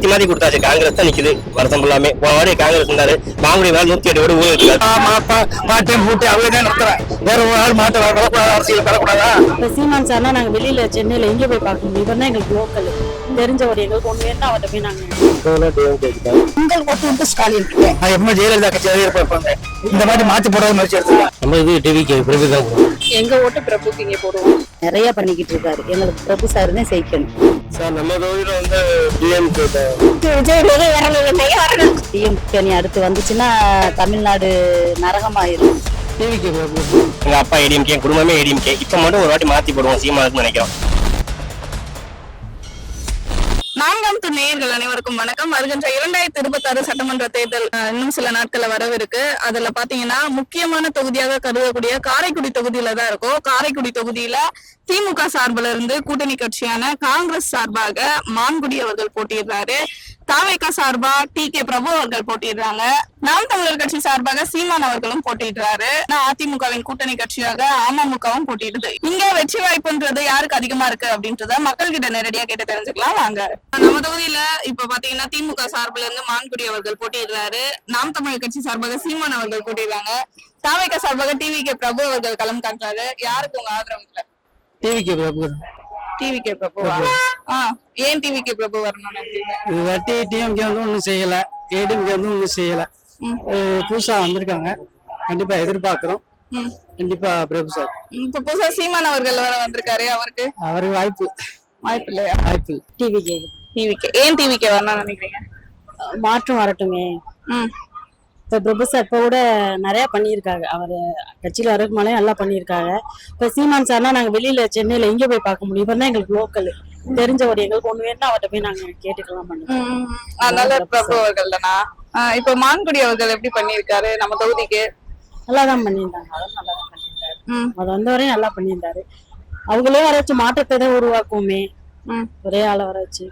மாத்தி மாத்தி கொடுத்தாச்சு. காங்கிரஸ் தான் நிக்குது வருஷம் ஃபுல்லாமே. போன வாடி காங்கிரஸ் இருந்தாரு, மாங்குடி மேல 108 வீடு ஊழல் இருக்காரு. அவங்கதான் நடத்துறேன். வேற ஒரு ஆள் மாற்ற அரசியல் தரக்கூடாதா? இப்ப சீமான் சார்னா நாங்க வெளியில சென்னையில எங்க போய் பார்க்க முடியும்? இவர் தான் எங்களுக்கு லோக்கல் தெரிஞ்சவர். எங்களுக்கு ஒண்ணு வேணும் அவர்கிட்ட போய் நாங்க உங்கள் ஓட்டு வந்து ஸ்டாலின். எப்பவுமே ஜெயலலிதா கட்சியாவே இருப்பாங்க. இந்த மாதிரி மாத்தி போடாத முயற்சி எடுத்துக்கலாம். நம்ம இது டிவிக்கு பிரபு தான் போடுவோம். எங்க ஓட்டு பிரபுக்கு இங்க போடுவோம். நிறைய பண்ணிக்கிட்டு இருக்காரு. எங்களுக்கு பிரபு சார் தான் ஜெயிக்கணும் சார். நம்ம தொகுதியில வந்து டிஎம்கே டிஎம்கே அடுத்து வந்துச்சுன்னா தமிழ்நாடு நரகமாயிரும். டிவிக்கு பிரபு. எங்க அப்பா ஏடிஎம்கே, குடும்பமே ஏடிஎம்கே. இப்ப மட்டும் ஒரு வாட்டி மாத்தி போடுவோம் சீமானுக்கு நினைக்கிறோம். நான்காம் நேயர்கள் அனைவருக்கும் வணக்கம். வருகின்ற 2026 சட்டமன்ற தேர்தல் இன்னும் சில நாட்கள்ல வரவிருக்கு. அதுல பாத்தீங்கன்னா முக்கியமான தொகுதியாக கருதக்கூடிய காரைக்குடி தொகுதியில தான் இருக்கும். காரைக்குடி தொகுதியில திமுக சார்பில் இருந்து கூட்டணி கட்சியான காங்கிரஸ் சார்பாக மான்குடி அவர்கள் போட்டியிடுறாரு. தாவேகா சார்பா டி.கே. பிரபு அவர்கள் போட்டியிடுறாங்க. நாம் தமிழர் கட்சி சார்பாக சீமான் அவர்களும் போட்டியிடுறாரு. அதிமுகவின் கூட்டணி கட்சியாக அமமுகவும் போட்டியிடுது. இங்க வெற்றி வாய்ப்புன்றது யாருக்கு அதிகமா இருக்கு அப்படின்றத மக்கள் கிட்ட நேரடியா கேட்டு தெரிஞ்சுக்கலாம் வாங்க. நம்ம தொகுதியில இப்ப பாத்தீங்கன்னா திமுக சார்பில் இருந்து மான்குடி அவர்கள் போட்டியிடுறாரு. நாம் தமிழர் கட்சி சார்பாக சீமான் அவர்கள் போட்டியிடுறாங்க. தாவேகா சார்பாக டி.வி.கே. பிரபு அவர்கள் களம் காட்டுறாரு. யாருக்கு உங்க ஆதரவு இல்ல? டிவிக்கு பிரபு. டி.வி.கே. பிரபுவா? ஏன் டி.வி.கே. பிரபு வரணும்னு இது வாட்டி டிஎம்கே வந்து ஒன்றும் செய்யல, ஏடிஎம்கே வந்து ஒன்றும் செய்யல. புதுசா வந்திருக்காங்க, கண்டிப்பா எதிர்பார்க்கிறோம். கண்டிப்பா பிரபு சார். இப்ப புதுசா சீமான் அவர்கள் வர வந்திருக்காரு. அவருக்கு வாய்ப்பு இல்லையா? வாய்ப்பு டிவிகே. ஏன் டி.வி.கே. வரணும்னு நினைக்கிறீங்க? மாற்றம் வரட்டுமே. இப்ப பிரபு சார் இப்ப கூட நிறைய பண்ணியிருக்காங்க. அவரு கட்சியில வரக்கு மேலே நல்லா பண்ணியிருக்காங்க. இப்ப சீமான் சார்னா நாங்க வெளியில சென்னையில எங்க போய் பார்க்க முடியும்? இவர் தான் எங்களுக்கு லோக்கல் தெரிஞ்சவர். எங்களுக்கு ஒண்ணு வேணும் அவர்கிட்ட போய் நாங்க கேட்டுக்கலாம் பண்ணுவோம். அதனால பிரபு அவர்கள் தானா? இப்ப மான்குடி அவர்கள் எப்படி பண்ணியிருக்காரு நம்ம தொகுதிக்கு? நல்லாதான் பண்ணியிருந்தாங்க. அவரும் நல்லாதான் பண்ணியிருந்தாரு. அது வந்தவரையும் நல்லா பண்ணியிருந்தாரு. அவங்களே வர வச்சு மாற்றத்தை தான் உருவாக்குவோமே. ஒரே ஆளை வர வச்சு.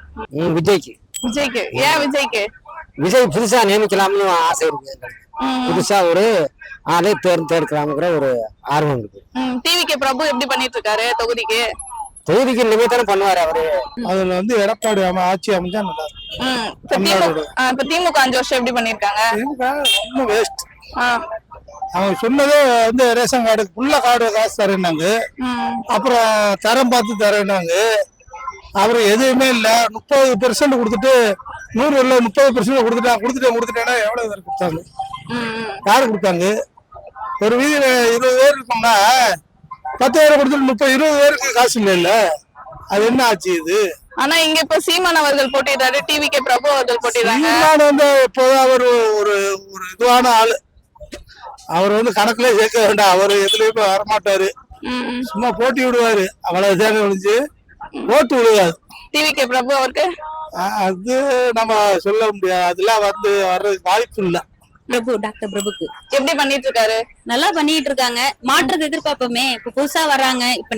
விஜய்க்கு ஏன் விஜய்க்கு? விஜய் புதுசா நியமிக்கலாம்னு ஆசை இருக்கு. புதுசா ஒரு ஆளே தேர்ந்தெடுக்கலாம்ங்கிற ஒரு ஆர்வம் இருக்கு. டி.வி.கே. பிரபு எப்படி பண்ணிட்டு இருக்காரு தொகுதிக்கு? தொகுதிக்கு நிமித்தம் பண்ணுவாரு அவரு. அதுல வந்து எடப்பாடி ஆட்சி அமைஞ்சா நல்லா இருக்கும். இப்ப திமுக 5 வருஷம் எப்படி பண்ணிருக்காங்க? ரொம்ப வேஸ்ட். அவங்க சொன்னதே வந்து ரேஷன் கார்டு ஃபுல்லா கார்டு காசு தரேன்னாங்க. அப்புறம் தரம் பார்த்து தரேன்னாங்க. அப்புறம் எதுவுமே இல்ல. 30% கொடுத்துட்டு 100 இல்ல 30% கொடுத்துட்டேன்னா எவ்வளவு பேர் கொடுத்தாங்க? யாரு கொடுத்தாங்க? ஒரு வீதியில 20 பேர் இருக்கோம்னா 10,000 கொடுத்துட்டு 20 பேருக்கு காசு இல்ல. அது என்ன ஆச்சு இது? ஆனா இங்க இப்ப சீமான் அவர்கள் போட்டிடுறாரு, டி.வி.கே. பிரபு அவர்கள் போட்டிடுறாங்க. சீமான் வந்து இப்போதான் அவர் ஒரு இதுவான ஆளு. அவர் வந்து கணக்குல சேர்க்க வேண்டாம். அவர் எதுலயுமே வரமாட்டாரு. சும்மா போட்டி விடுவாரு, அவ்வளவுதான் ஒழிஞ்சு ஓட்டு விழுவாது. டி.வி.கே. பிரபு அவருக்கு அது நம்ம சொல்ல முடியாது. அதெல்லாம் வந்து வர்றதுக்கு வாய்ப்பு இல்லை. பிரபு டாக்டர் பிரபுக்கு எப்படி பண்ணிட்டு இருக்காரு? நல்லா பண்ணிட்டு இருக்காங்க. மாற்றத்தை எதிர்பார்ப்போமே. இப்ப புதுசா வர்றாங்க. இப்ப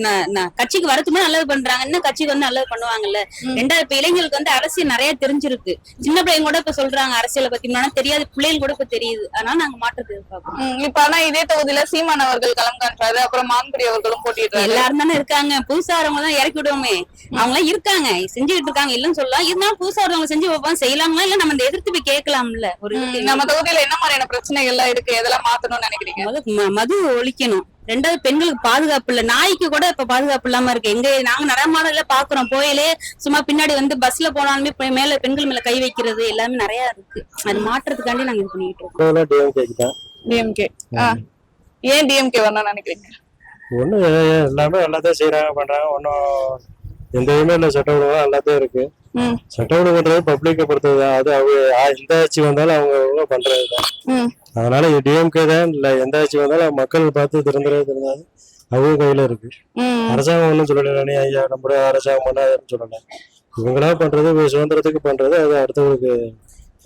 கட்சிக்கு வரதுமே நல்லது பண்றாங்க. இன்னும் கட்சிக்கு வந்து நல்லது பண்ணுவாங்கல்ல. ரெண்டாவது இப்ப இளைஞர்களுக்கு வந்து அரசியல் நிறைய தெரிஞ்சிருக்கு. சின்ன பிள்ளைங்க கூட இப்ப சொல்றாங்க அரசியலை பத்தி. தெரியாது, பிள்ளைங்க கூட இப்ப தெரியுது. அதனால நாங்க மாற்றத்தை எதிர்பார்ப்போம். இப்ப ஆனா இதே தொகுதியில சீமான் அவர்கள் களம் காட்டுறாரு. அப்புறம் மான்குடி அவர்களும் போட்டிடுறாரு. எல்லாரும் தானே இருக்காங்க. புதுசா வரவங்க தான் இறக்கி விடுவோமே. அவங்க எல்லாம் இருக்காங்க, செஞ்சுக்கிட்டு இருக்காங்க. இல்லன்னு சொல்லலாம். இருந்தாலும் புதுசா வரவங்க செஞ்சு வைப்பாங்க, செய்யலாங்களா? இல்ல நம்ம எதிர்த்து போய் கேட்கலாம்ல. ஒரு நம்ம தொகுதியில என்ன மாதிரியான பிரச்சனைகள் எல்லாம் இருக்கு? எதெல்லாம் மாத்தணும்னு நினைக்கிறீங்க? மது ஒழிக்கணும். ரெண்டாவது பெண்களுக்கு பாதுகாப்பு இல்ல. நாய்க்கு கூட இப்ப பாதுகாப்பு இல்லாம இருக்கு. எங்க நாங்க நடமாடல பாக்குறோம். போயிலே சும்மா பின்னாடி வந்து பஸ்ல போனாலுமே மேல பெண்கள் மேல கை வைக்கிறது எல்லாமே நிறைய இருக்கு. அது மாற்றத்துக்காண்டி நாங்க இது பண்ணிட்டு இருக்கோம். டிஎம்கே. ஏன் டிஎம்கே வரணும்னு நினைக்கிறீங்க? ஒன்றும் எல்லாமே எல்லாத்தையும் செய்யறாங்க பண்றாங்க. ஒன்றும் எந்த இதுவுமே இல்லை. சட்ட ஒழுங்கு எல்லாத்தையும் இருக்கு. சட்ட ஒழுங்குன்றது பப்ளிக்கை பொறுத்தது தான். அது அவங்க எந்த ஆட்சி வந்தாலும் அவங்க பண்றதுதான். அதனால டிஎம்கே தான் இல்ல. எந்த ஆட்சி வந்தாலும் மக்கள் பார்த்து திறந்தாலும் அவங்க கையில இருக்கு. அரசாங்கம் ஒன்றும் சொல்லல. ஐயா நம்மளுடைய அரசாங்கம் பண்ணாதுன்னு சொல்லல. இவங்களா பண்றது சுதந்திரத்துக்கு பண்றது. அது அடுத்தவங்களுக்கு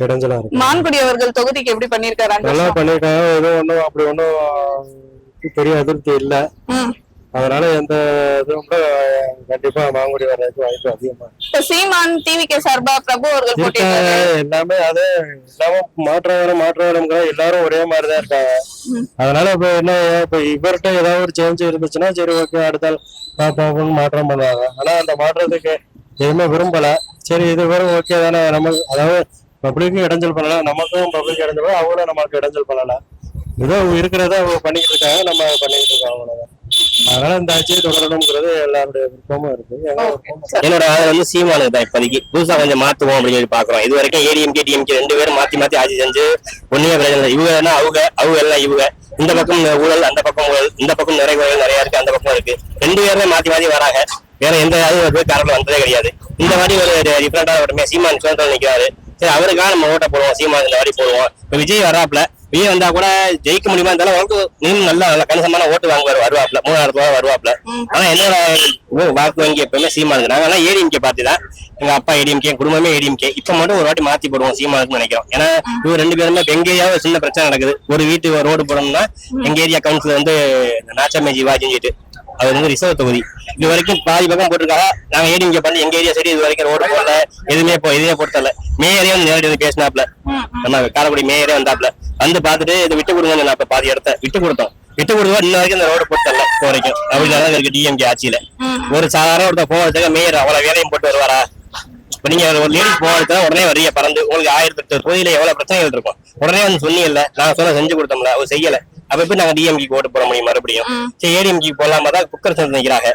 இடைஞ்சலா இருக்கு. மான்குடி அவர்கள் தொகுதிக்கு எப்படி பண்ணிருக்காரு? நல்லா பண்ணிருக்காங்க. எதுவும் ஒன்றும் அப்படி ஒன்றும் பெரிய அதிருப்தி இல்ல. அதனால எந்த இதுவும் கண்டிப்பா மாங்குடி வர்றதுக்கு வாய்ப்பு அதிகமா. சீமான் டி.வி.கே. சார்பா பிரபு அவர்கள் போட்டிருக்காங்க. எல்லாமே அது எல்லாமே மாற்றம் எல்லாரும் ஒரே மாதிரிதான் இருக்காங்க. அதனால இப்ப என்ன, இப்ப இவர்கிட்ட ஏதாவது ஒரு சேஞ்ச் இருந்துச்சுன்னா சரி ஓகே அடுத்த பாப்பாவும் மாற்றம் பண்ணுவாங்க. ஆனா அந்த மாற்றத்துக்கு எதுவுமே விரும்பல. சரி இது வரும் ஓகே தானே. நம்ம அதாவது பப்ளிக்கும் இடைஞ்சல் பண்ணலாம், நமக்கும் பப்ளிக் இடைஞ்சல் பண்ணலாம், அவங்களும் நமக்கு இடைஞ்சல் பண்ணலாம். ஏதோ இருக்கிறத அவங்க பண்ணிக்கிட்டு இருக்காங்க, நம்ம பண்ணிக்கிட்டு இருக்கோம், அவ்வளவுதான். அதனால இந்த ஆட்சியை தொடரணுங்கிறது எல்லாருடைய விருப்பமும் இருக்கு. என்னோட ஆதரவு வந்து சீமானுக்கு தான். இப்போதைக்கு புதுசா கொஞ்சம் மாத்துவோம் அப்படின்னு சொல்லி பாக்குறோம். இது வரைக்கும் ஏடிஎம்கே டிஎம்கே 2 பேரும் மாத்தி ஆட்சி செஞ்சு ஒன்னுமே பிரச்சனை இல்லை. இவங்க அவங்க எல்லாம் இவங்க. இந்த பக்கம் ஊழல், அந்த பக்கம் ஊழல், இந்த பக்கம் நிறைய ஊழல் நிறைய இருக்கு, அந்த பக்கம் இருக்கு. 2 பேருமே மாத்தி வராங்க. வேற எந்த காரணம் வந்ததே கிடையாது. இந்த வாட்டி ஒரு டிஃபரெண்டா ஒரு சீமான் சுதந்திரம் நிற்கிறாரு. சரி, அவருக்காக நம்ம ஓட்ட போடுவோம், சீமான் இந்த வாட்டி போடுவோம். இப்ப விஜய் வராப்புல, விஜய் வந்தா கூட ஜெயிக்க முடியுமா இருந்தாலும் அவருக்கு நீங்க நல்ல கணிசமான ஓட்டு வருவாப்புல, 3000 வருவாப்புல. ஆனா என்னோட வாக்கு வங்கி எப்பவுமே சீமானுக்கு. நாங்க எல்லாம் ஏடிஎம்கே பார்ட்டி தான். எங்க அப்பா ஏடிஎம்கே, குடும்பமே ஏடிஎம்கே. இப்ப மட்டும் ஒரு வாட்டி மாத்தி போடுவோம் சீமானுக்கு நினைக்கிறோம். ஏன்னா இவங்க 2 பேருமே எங்க ஏரியாவும் சின்ன பிரச்சனை நடக்குது. ஒரு வீட்டு ரோடு போடணும்னா எங்க ஏரியா கவுன்சிலர் வந்து நாச்சாமே ஜிவாஜிட்டு, அவர் வந்து ரிசர்வ் தொகுதி. இது வரைக்கும் பாதி பக்கம் போட்டிருக்காங்க. நாங்க ஏடிஎம்கே பண்ணி எங்க ஏரியா சரி இது வரைக்கும் ரோடு போடல, எதுவுமே போட்டல. மேயரே வந்து நேரடி வந்து பேசினாப்ல, நம்ம காரைக்குடி மேயரே வந்தாப்ல, வந்து பாத்துட்டு இதை விட்டு கொடுங்க. நான் பாதி இடத்த விட்டு கொடுத்தோம். இன்ன வரைக்கும் இந்த ரோடு போட்டல வரைக்கும். அப்படிதான் இருக்கு டிஎம்கே ஆட்சியில. ஒரு சாதாரண ஒருத்தர் போகிறதுக்கு மேயர் அவ்வளவு வேலையும் போட்டு வருவாரா? இப்ப நீங்க ஒரு லேடிஸ் போகிறதுக்கு உடனே வரிய பறந்து உங்களுக்கு 1008 தொகுதியில எவ்வளவு பிரச்சனைகள் இருக்கும். உடனே வந்து சொன்னீங்கல்ல, நாங்க சொன்ன செஞ்சு கொடுத்தோம்ல, அவர் செய்யல. அப்ப இப்ப நாங்க டிஎம்கே ஓட்டு போட முடியும் மறுபடியும். சரி, ஏடிஎம்கே போடலாமா தான் குக்கர் சின்னம் நிற்கிறாங்க.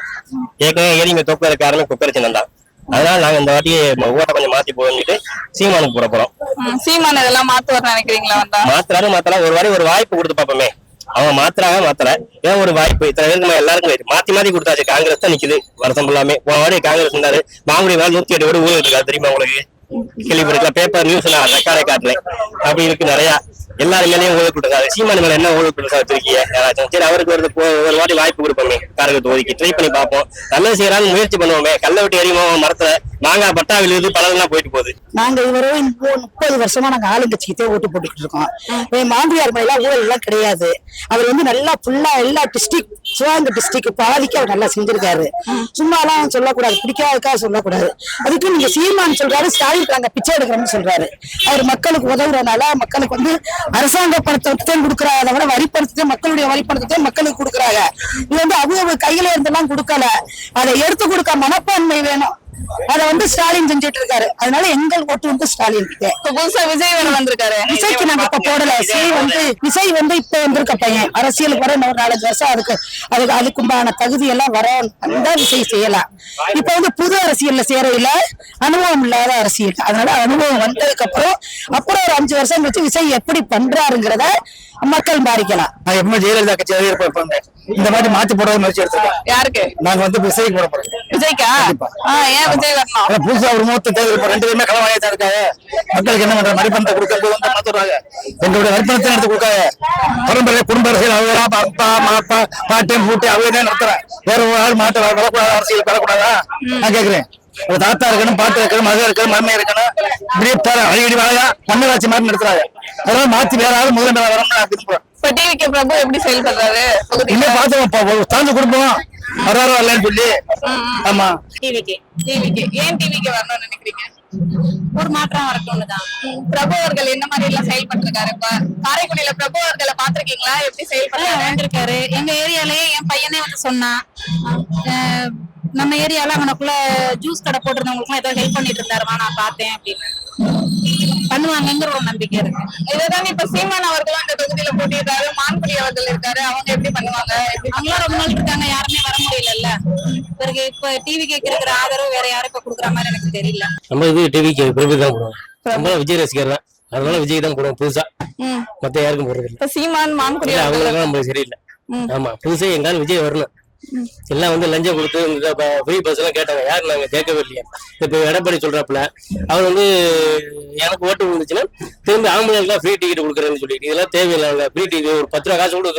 ஏற்கனவே ஏடிஎம்கே தோக்குற காரணமே குக்கர் சின்னம் தான். அதனால நாங்க இந்த வாட்டி ஓட்ட கொஞ்சம் மாத்தி போட்டு சீமானுக்கு போட போறோம். சீமான் இதெல்லாம் மாத்துவார் நினைக்கிறீங்களா? மாத்தலாம். ஒரு வாட்டி ஒரு வாய்ப்பு கொடுத்து பாப்போமே. அவங்க மாத்தல ஏன் ஒரு வாய்ப்பு இத்தனை பேருக்கு எல்லாருக்கும் மாத்தி கொடுத்தாச்சு. காங்கிரஸ் தான் நிக்குது வருஷம் ஃபுல்லாமே. வாடி காங்கிரஸ் இருந்தாரு. மாங்குடி மேல 108 வீடு ஊழல் இருக்கா தெரியுமா உங்களுக்கு? கேள்விப்பட்டிருக்கலாம். பேப்பர் நியூஸ் நான் ரெக்கார்டே காட்டுறேன். அப்படி இருக்கு நிறைய. எல்லாரும் மேலேயும் ஊழல் கொடுத்தாரு. சீமான் மேல என்ன ஊழல் கொடுத்தா வச்சிருக்கீங்க யாராச்சும்? சரி, அவருக்கு ஒரு வாட்டி வாய்ப்பு கொடுப்போமே. காரகத்து ஒதுக்கி ட்ரை பண்ணி பார்ப்போம். நல்லது செய்யறான்னு முயற்சி பண்ணுவோமே. கல்லை விட்டு எரியுமோ மரத்துல மாங்காய் பட்டா விழுது பழகெல்லாம் போயிட்டு போகுது. நாங்க இதுவரை 30 வருஷமா நாங்க ஆளுங்கட்சிக்கிட்டே ஓட்டு போட்டுக்கிட்டு இருக்கோம். மாந்தியார் மேல ஊழல் எல்லாம் கிடையாது. அவர் வந்து நல்லா ஃபுல்லா எல்லா டிஸ்ட்ரிக்ட், சிவகங்கை டிஸ்ட்ரிக்ட் பாதிக்க அவர் நல்லா செஞ்சிருக்காரு. சும்மா எல்லாம் சொல்லக்கூடாது, பிடிக்காதுக்காக சொல்லக்கூடாது. அதுக்கு நீங்க சீமான் சொல்றாரு, ஸ்டாலின் நாங்க பிச்சை எடுக்கிறோம்னு சொல்றாரு. அவர் மக்களுக்கு உதவுறதுனால மக்களுக்கு வந்து அரசாங்க பணத்தை கொடுக்குறாங்க, அதை விட வரி பணத்தை, மக்களுடைய வரி பணத்தை மக்களுக்கு கொடுக்குறாங்க. இது வந்து அவங்க கையில இருந்தெல்லாம் கொடுக்கல, அதை எடுத்து கொடுக்க மனப்பான்மை வேணும். அதை வந்து ஸ்டாலின் செஞ்சுட்டு இருக்காரு. அதனால எங்கள் ஓட்டு வந்து ஸ்டாலின். புதுசா விஜய் வேற வந்திருக்காரு. விஜய்க்கு நாங்க இப்ப போடல. விஜய் வந்து இப்ப வந்திருக்க பையன். அரசியலுக்கு வர இன்னொரு 4 வருஷம் அதுக்குண்டான தகுதி எல்லாம் வர அந்த விஜய் செய்யலாம். இப்ப வந்து புது அரசியல்ல சேரையில அனுபவம் இல்லாத அரசியல். அதனால அனுபவம் வந்ததுக்கு அப்புறம் ஒரு 5 வருஷம் கழிச்சு விஜய் எப்படி பண்றாருங்கிறத மக்கள் பாதிக்கலாம். நான் எப்பவுமே ஜெயலலிதா கட்சி இருப்பேன். இந்த மாதிரி மாத்தி போட முயற்சி எடுத்திருக்கோம். யாருக்கு? நாங்க வந்து விஜய்க்கு போட போறோம். விஜய்க்கா? ஏன் விஜய் வரணும்? புதுசா ஒரு மூத்த தேர்தல் 2 பேருமே களவாணியா இருக்காங்க. மக்களுக்கு என்ன பண்ற மதிப்பணத்தை கொடுக்க வந்து மாத்துறாங்க. எங்களுடைய மதிப்பணத்தை எடுத்து கொடுக்காங்க. பரம்பரை குடும்ப அரசியல் அவங்க அப்பா மாப்பா பாட்டியம் பூட்டி அவங்க தான் நடத்துறேன். வேற ஒரு ஆள் மாட்ட வரக்கூடாது, அரசியல் வரக்கூடாதா? நான் கேக்குறேன். ஒரு தாத்தா இருக்கணும், பாட்டு இருக்கணும், மகன் இருக்கணும், மருமை இருக்கணும். இப்படியே அடிக்கடி வாழா மன்னராட்சி மாதிரி நடத்துறாங்க. அதெல்லாம் மாத்தி வேற ஆள் முதலமைச்சர் வரணும்னு நான் விரும்புறேன். இப்ப டிவிகே பிரபு எப்படி செயல்படுறாரு? இன்னும் பாத்துவோம், தாழ்ந்து கொடுப்போம் வராரு வரலன்னு சொல்லி. ஆமா, டிவிகே ஏன் டிவிகே வரணும்னு நினைக்கிறீங்க? ஒரு மாற்றம் வரட்டும்னுதான். பிரபு அவர்கள் என்ன மாதிரி எல்லாம் செயல்பட்டிருக்காரு? இப்ப காரைக்குடியில பிரபு அவர்களை பாத்திருக்கீங்களா? எப்படி செயல்படுறாரு? வந்திருக்காரு. எங்க ஏரியாலயே என் பையனே வந்து சொன்னான், நம்ம ஏரியால அவனுக்குள்ள ஜூஸ் கடை போட்டிருந்தவங்களுக்குலாம் ஏதோ ஹெல்ப் பண்ணிட்டு இருந்தாருமா, நான் பார்த்தேன் அப்படின்னு. பண்ணுவாங்கங்கிற ஒரு நம்பிக்கை இருக்கு. இதுதான் இப்ப சீமான் அவர்களும் அந்த தொகுதியில போட்டியிருக்காரு, மான்குடி அவர்கள் இருக்காரு. அவங்க எப்படி பண்ணுவாங்க? அவங்களும் ரொம்ப நாள் இருக்காங்க, யாருமே வர முடியல. பிறகு இப்ப டிவி கேட்கிற ஆதரவு வேற யாரும் இப்ப குடுக்குற மாதிரி எனக்கு தெரியல. நம்ம இது டிவிக்கு பிரபு தான் போடுவோம். நம்ம விஜய் ரசிகர் தான், அதனால விஜய் தான் போடுவோம் புதுசா. மத்த யாருக்கும் போடுறது இல்லை. இப்ப சீமான் மான்குடி அவங்களும் நம்மளுக்கு சரியில்லை. ஆமா, புதுசா எங்காலும் விஜய் வரணும். எல்லாம் வந்து லஞ்சம் கொடுத்து ஃப்ரீ பஸ் எல்லாம் கேட்டாங்க. யாரு நாங்க கேட்கவே இல்லையா? இப்ப எடப்பாடி சொல்றாப்புல அவர் வந்து எனக்கு ஓட்டு விழுந்துச்சுன்னா திரும்பி ஆம்புலன்ஸ்லாம் ஃப்ரீ டிக்கெட் கொடுக்குறேன்னு சொல்லிட்டு இதெல்லாம் தேவையில்லை. ஃப்ரீ டிக்கெட் ஒரு 10 ரூபா காசு கூட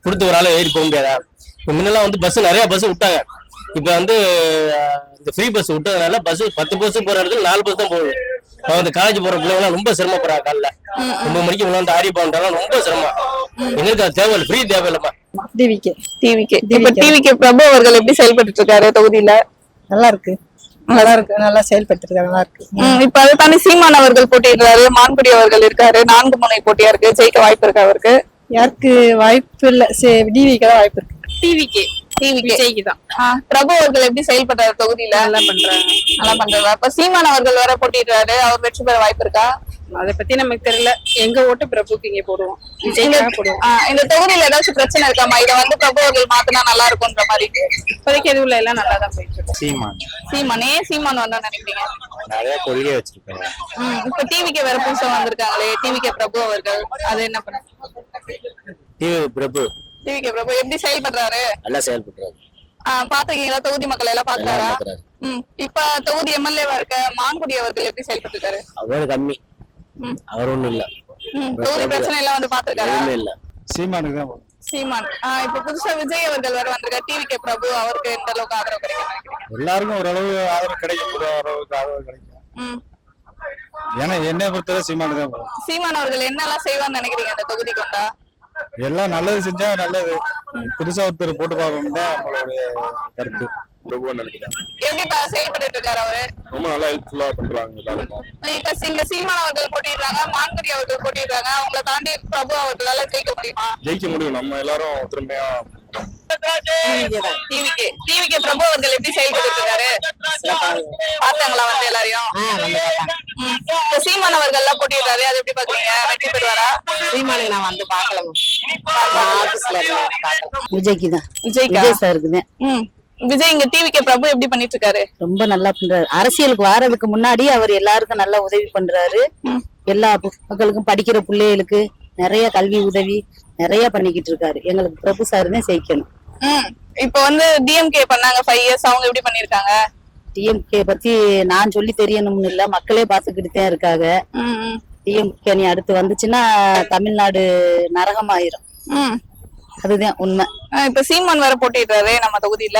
கொடுத்து ஒரு ஆள் ஏறி போக முடியாதா? முன்னெல்லாம் வந்து பஸ் நிறைய பஸ் விட்டாங்க. இப்ப வந்து இந்த ஃப்ரீ பஸ் விட்டதுனால பஸ் 10 பஸ் போற இடத்துல 4 பஸ் தான் போகுது. அந்த காலேஜ் போற பிள்ளைங்க ரொம்ப சிரமப்படுறாங்க. காலைல 9 மணிக்கு விளாண்டு ஆரி போன்றாலும் ரொம்ப சிரமம். எங்களுக்கு அது தேவையில்லை, ஃப்ரீ தேவையில்லமா. டிவிகே இப்ப டிவிகே பிரபு அவர்கள் எப்படி செயல்பட்டு இருக்காரு தொகுதியில? நல்லா இருக்கு, நல்லா செயல்பட்டு இருக்காரு, நல்லா இருக்கு. இப்ப அதை தாண்டி சீமான் அவர்கள் போட்டிடுறாரு, மான்குடி அவர்கள் இருக்காரு, 4 முனை போட்டியா இருக்கு. ஜெயிக்க வாய்ப்பு இருக்கு அவருக்கு? யாருக்கு வாய்ப்பு இல்ல, டிவிக்கு தான் வாய்ப்பு இருக்கு. டிவிகே விஜய்க்கு தான். பிரபு அவர்கள் எப்படி செயல்படுறாரு தொகுதியில? நல்லா பண்றாரு. அப்ப சீமான் அவர்கள் வேற போட்டிடுறாரு, அவர் வெற்றி பெற வாய்ப்பு இருக்கா? அதை பத்தி நமக்கு தெரியல. எங்க ஓட்டு பிரபுக்கு இங்க போடுவோம், விஜய்க்காக போடுவோம். இந்த தொகுதியில ஏதாச்சும் பிரச்சனை இருக்காமா? இதை வந்து பிரபு அவர்கள் மாத்தினா நல்லா இருக்கும்ன்ற மாதிரி? இப்போதைக்கு எதுவும் எல்லாம் நல்லா தான் போயிட்டு இருக்கு. சீமான் ஏன் சீமான் வந்தா நினைக்கிறீங்க? நிறைய கொள்கை வச்சிருக்காங்க. இப்ப டிவிக்கு வேற புதுசா வந்திருக்காங்களே, டிவிக்கு பிரபு அவர்கள், அது என்ன பண்ண? பிரபு டிவிக்கு பிரபு எப்படி செயல்படுறாரு? நல்லா செயல்படுறாரு. பாத்துக்கீங்களா? தொகுதி மக்கள் எல்லாம் பாக்குறாரா? இப்ப தொகுதி எம்எல்ஏவா இருக்க மான்குடி அவர்கள் எப்படி செயல்பட்டு இருக்காரு? அவரு கம்மி, அவர் ஒண்ணும் இல்ல. தொகுதி பிரச்சனை எல்லாம் வந்து பாத்துருக்காரு இல்ல. சீமானுக்கு தான் சீமான். இப்ப புதுசா விஜய் அவர்கள் வேற வந்திருக்காரு, டிவிக்கு பிரபு, அவருக்கு எந்த அளவுக்கு ஆதரவு கிடைக்கும் நினைக்கிறீங்க? எல்லாருக்கும் ஓரளவு ஆதரவு கிடைக்கும், ஓரளவுக்கு ஆதரவு கிடைக்கும். ஏன்னா என்னை பொறுத்தவரை சீமானு தான் போகும். சீமான் அவர்கள் என்னெல்லாம் செய்வான்னு நினைக்கிறீங்க அந்த தொகுதிக்கு வந்தா? எல்லாம் நல்லது செஞ்சா நல்லது. புதுசா ஒருத்தர் போட்டு பார்க்கணும் தான் நம்மளுடைய கருத்து. எப்படி செயல்பட்டு இருக்காரு அவரு? ரொம்ப நல்லா ஹெல்ப்ஃபுல்லா பண்றாங்க எல்லாருக்கும். இப்ப இங்க சீமான் அவர்கள் போட்டிடுறாங்க, மான்குடி அவர்கள் போட்டிடுறாங்க, அவங்கள தாண்டி பிரபு அவர்களால ஜெயிக்க முடியுமா? ஜெயிக்க முடியும், நம்ம எல்லாரும் ஒற்றுமையா. டிவிக்கு பிரபு அவர்கள் எப்படி செயல்பட்டு இருக்காரு? பார்த்தாங்களா வந்து எல்லாரையும்? இப்ப சீமான் அவர்கள் எல்லாம் போட்டிடுறாரு, அது எப்படி பாக்குறீங்க? வெற்றி பெறுவாரா? சீமானை நான் வந்து பாக்கல. விஜய்க்கு தான். விஜய்க்கா? விஜய் சாருக்கு தான். விஜய் இங்க டிவிக்கு பிரபு எப்படி பண்ணிட்டு இருக்காரு? ரொம்ப நல்லா பண்றாரு. அரசியலுக்கு வாரதுக்கு முன்னாடி அவர் எல்லாருக்கும் நல்லா உதவி பண்றாரு. எல்லா மக்களுக்கும், படிக்கிற பிள்ளைகளுக்கு நிறைய கல்வி உதவி நிறைய பண்ணிக்கிட்டு இருக்காரு. எங்களுக்கு பிரபு சார் தான் ஜெயிக்கணும். இப்ப வந்து டிஎம்கே பண்ணாங்க 5 இயர்ஸ், அவங்க எப்படி பண்ணிருக்காங்க? டிஎம்கே பத்தி நான் சொல்லி தெரியணும்னு இல்ல, மக்களே பாத்துக்கிட்டு தான் இருக்காங்க. டிஎம்கே நீ அடுத்து வந்துச்சுன்னா தமிழ்நாடு நரகமாயிரும். அதுதான் உண்மை. இப்ப சீமான் வேற போட்டிடுறாரு நம்ம தொகுதியில.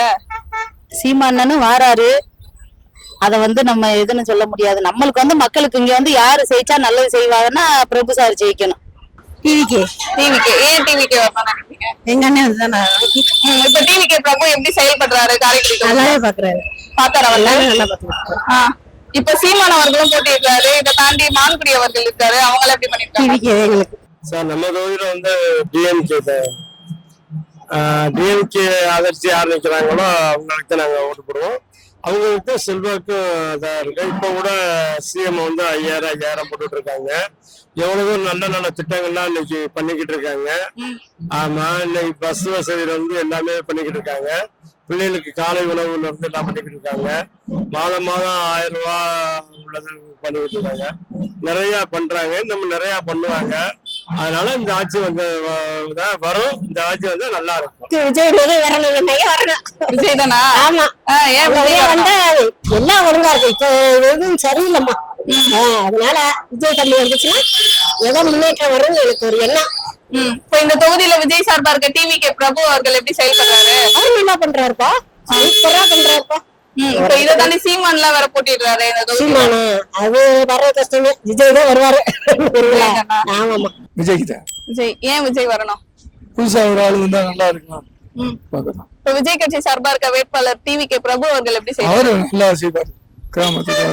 சீமானு வாராரு, அத வந்து நம்ம எதுன்னு சொல்ல முடியாது. நம்மளுக்கு வந்து மக்களுக்கு இங்க வந்து யாரு ஜெயிச்சா நல்லது செய்வாங்கன்னா பிரபு சார் ஜெயிக்கணும். டிவிக்கு ஏன் டிவிக்கு வரணும்னு நினைக்கிறீங்க? எங்க அண்ணன் அதுதான். இப்ப டிவிக்கு பிரபு எப்படி செயல்படுறாரு? காரைக்குடி நல்லாவே பாக்குறாரு. பாத்தாரா? நல்லா பாக்குறாரு. இப்ப சீமான் அவர்களும் போட்டிடுறாரு, இதை தாண்டி மான்குடி அவர்கள் இருக்காரு, அவங்க எப்படி பண்ணிருக்காங்க? சார் நம்ம தொகுதியில வந்து டிஎம்கே ஆதரிச்சு யார் நிற்கிறாங்களோ அவங்களுக்கு நாங்க ஓட்டு போடுவோம். அவங்களுக்கு செல்வாக்கும் இதாக இருக்கு. இப்போ கூட சிஎம் வந்து 5000 போட்டுட்டு இருக்காங்க. எவ்வளவோ நல்ல நல்ல திட்டங்கள்லாம் இன்னைக்கு பண்ணிக்கிட்டு இருக்காங்க. ஆமா, இன்னைக்கு பஸ் வசதியில வந்து எல்லாமே பண்ணிக்கிட்டு இருக்காங்க. பிள்ளைகளுக்கு காலை உணவுல இருந்து எல்லாம் பண்ணிக்கிட்டு இருக்காங்க. மாதம் 1000 ரூபாய் உள்ளது பண்ணிக்கிட்டு இருக்காங்க. நிறைய பண்றாங்க, நம்ம நிறைய பண்ணுவாங்க. அதனால இந்த ஆட்சி வந்து வரும். இந்த ஆட்சி வந்து நல்லா இருக்கும். விஜய் தானா? ஆமா. ஏன் விஜய் வந்து எல்லாம் ஒழுங்கா இருக்கு. இப்ப எதுவும் சரியில்லைம்மா. அதனால விஜய் தம்பி வந்துச்சுன்னா ஏதோ முன்னேற்றம் வரும்னு எனக்கு ஒரு எண்ணம். இப்ப இந்த தொகுதியில விஜய் சார்பா இருக்க டிவிக்கு பிரபு அவர்கள் எப்படி செயல்படுறாரு? அவர் என்ன பண்றாருப்பா? சூப்பரா பண்றாருப்பா. இப்ப இதை தாண்டி சீமான் எல்லாம் வேற போட்டிடுறாரு இந்த தொகுதியில. அது வர கஷ்டமே. விஜய் தான் வருவாரு. ஆமாமா, விஜய்க்கு தான். விஜய் ஏன் விஜய் வரணும்? புதுசா ஒரு ஆளு வந்தா நல்லா இருக்கும். இப்ப விஜய் கட்சி சார்பா இருக்க வேட்பாளர் டிவிக்கு பிரபு அவர்கள் எப்படி செய்வாரு? அவரு நல்லா செய்வாரு. கிராமத்துக்கு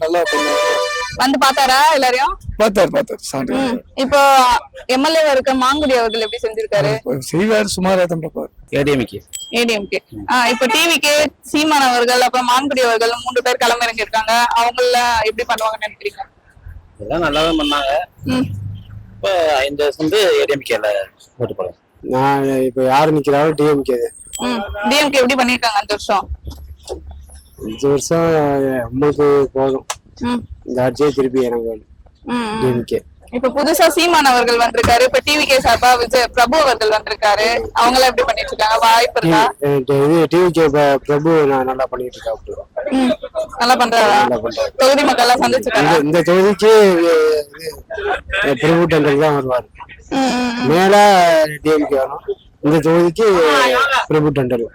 நல்லா பண்ணுவாரு. வந்து பாத்தாரா எல்லாரையும்? பார்த்தாரு. இப்போ எம்எல்ஏ இருக்க மாங்குடி அவர்கள் எப்படி செஞ்சிருக்காரு? செய்வாரு, சுமாரா தான் பார்ப்பாரு. ஏடிஎம்கே. இப்ப டிவிக்கு சீமான் அவர்கள் அப்புறம் மான்குடி அவர்கள் 3 பேர் களமிறங்கி இருக்காங்க. அவங்கள எப்படி பண்ணுவாங்கன்னு நினைக்கிறீங்க? எல்லாம் நல்லாதான் பண்ணாங்க. இப்ப இந்த வந்து ஏடிஎம்கேல ஓட்டு போடுறேன். நான் இப்ப யாரு நிக்கிறாரோ டிஎம்கே. டிஎம்கே எப்படி பண்ணிருக்காங்க இந்த வருஷம்? இந்த வருஷம் நம்மளுக்கு போதும். இந்த ஆட்சியே திருப்பி எனக்கு டிஎம்கே. இப்ப புதுசா சீமான் அவர்கள் வந்திருக்காரு, இப்ப டிவிகே சார்பா விஜய் பிரபு அவர்கள் வந்திருக்காரு, அவங்கள எப்படி பண்ணிட்டு இருக்காங்க? வாய்ப்பு இருக்கா? இது டிவிகே பிரபு நல்லா பண்ணிட்டு இருக்காரு. நல்லா பண்றாரா? தொகுதி மக்கள் எல்லாம் சந்திச்சிருக்காங்க. இந்த தொகுதிக்கு பிரபு டெண்டர் தான் வருவாரு. மேல டிஎம்கே வரும். இந்த தொகுதிக்கு பிரபு டெண்டர்.